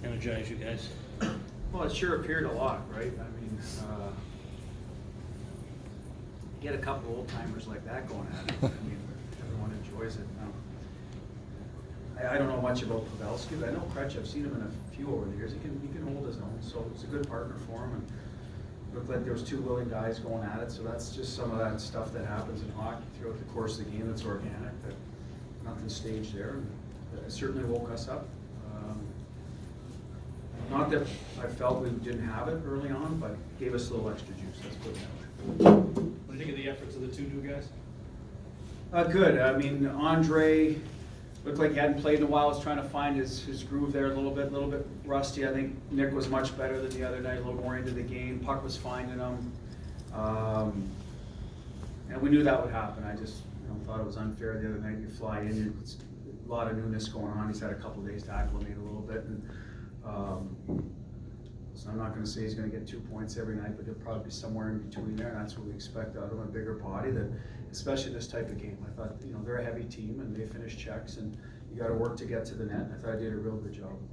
energize you guys? Well, it sure appeared a lot, right? I mean, get a couple old timers like that going at it. I mean, everyone enjoys it. I don't know much about Pavelski, but I know Kretsch. I've seen him in a few over the years. He can hold his own, so it's a good partner for him. And it looked like there was two willing guys going at it. So that's just some of that stuff that happens in hockey throughout the course of the game. That's organic. That nothing staged there. And it certainly woke us up. Not that I felt we didn't have it early on, but gave us a little extra juice. Let's put it that way. What do you think of the efforts of the two new guys? Good. I mean, Andre looked like he hadn't played in a while. Was trying to find his groove there a little bit rusty. I think Nick was much better than the other night, a little more into the game. Puck was finding him. And we knew that would happen. I just thought it was unfair the other night. You fly in, it's a lot of newness going on. He's had a couple of days to acclimate a little bit. And, so I'm not going to say he's going to get 2 points every night, but he'll probably be somewhere in between there, and that's what we expect out of him, a bigger body, that, especially this type of game. I thought, they're a heavy team, and they finish checks, and you got to work to get to the net. I thought I did a real good job with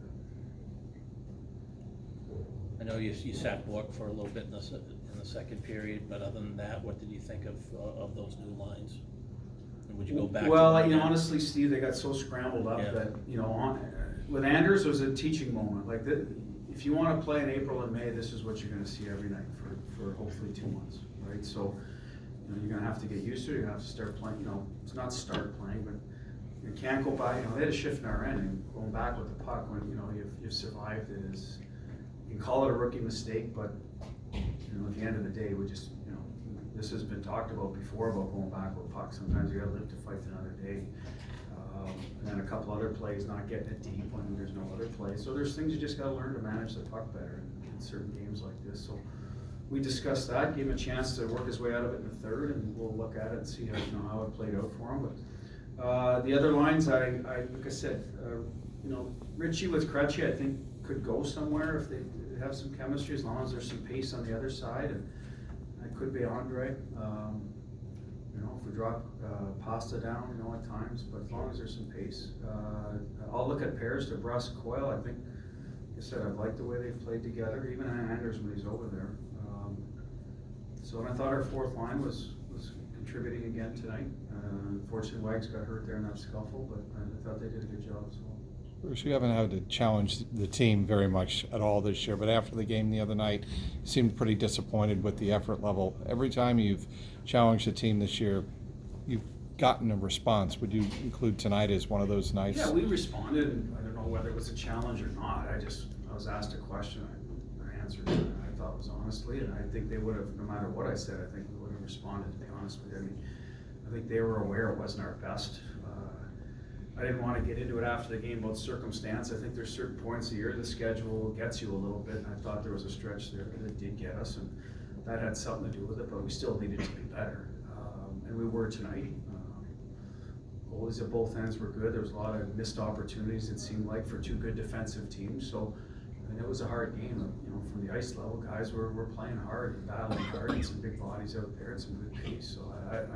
it. I know you sat Bork for a little bit in the second period, but other than that, what did you think of those new lines? And would you go back? Well, honestly, Steve, they got so scrambled up that with Anders, it was a teaching moment. Like if you want to play in April and May, this is what you're going to see every night for hopefully 2 months, right? So you're going to have to get used to it. You're going to have to start playing. It's not start playing, but you can't go back. They had a shift in our end, and going back with the puck when you've survived it is. You can call it a rookie mistake, but at the end of the day, we just this has been talked about before about going back with puck. Sometimes you got to live to fight another day. And then a couple other plays, not getting it deep when there's no other play. So there's things you just got to learn to manage the puck better in certain games like this. So we discussed that, gave him a chance to work his way out of it in the third, and we'll look at it and see how it played out for him. But the other lines, like I said, Richie with Krejci, I think could go somewhere if they have some chemistry, as long as there's some pace on the other side, and it could be Andre. If we drop Pasta down, at times, but as long as there's some pace. I'll look at pairs to Brust Coyle. I think, like I said, I like the way they've played together, even Anders when he's over there. And I thought our fourth line was contributing again tonight. Unfortunately, Wags got hurt there in that scuffle, but I thought they did a good job as well. Bruce, you haven't had to challenge the team very much at all this year, but after the game the other night, you seemed pretty disappointed with the effort level. Every time you've challenged the team this year, you've gotten a response. Would you include tonight as one of those nights? Yeah, we responded, and I don't know whether it was a challenge or not. I was asked a question, I answered it, and I thought it was honestly, and I think they would have, no matter what I said, I think we would have responded, to be honest with you. I mean, I think they were aware it wasn't our best. I didn't want to get into it after the game about circumstance. I think there's certain points of the year the schedule gets you a little bit, and I thought there was a stretch there that did get us, and that had something to do with it, but we still needed to be better. And we were tonight. Goalies at both ends were good. There was a lot of missed opportunities, it seemed like, for two good defensive teams. So it was a hard game. From the ice level, guys were playing hard and battling hard, and some big bodies out there and some good pace. So it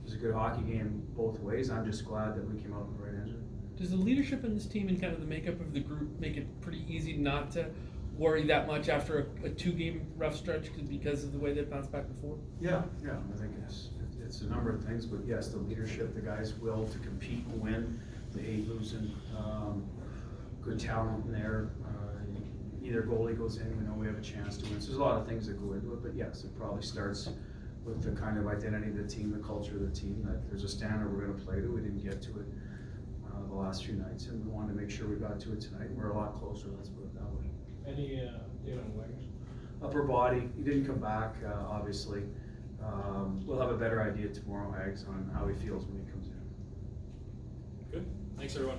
was a good hockey game both ways. I'm just glad that we came out on the right end of it. Does the leadership in this team and kind of the makeup of the group make it pretty easy not to worry that much after a two-game rough stretch because of the way they've bounced back before? Yeah. I think it's a number of things, but yes, the leadership, the guys' will to compete and win, they hate losing, good talent in there. Either goalie goes in, we know we have a chance to win. So there's a lot of things that go into it, but yes, it probably starts with the kind of identity of the team, the culture of the team, that there's a standard we're going to play to. We didn't get to it the last few nights, and we wanted to make sure we got to it tonight. We're a lot closer, let's put it that way. Any update on Waggers? Upper body, he didn't come back, obviously. We'll have a better idea tomorrow, Hags, on how he feels when he comes in. Good. Thanks, everyone.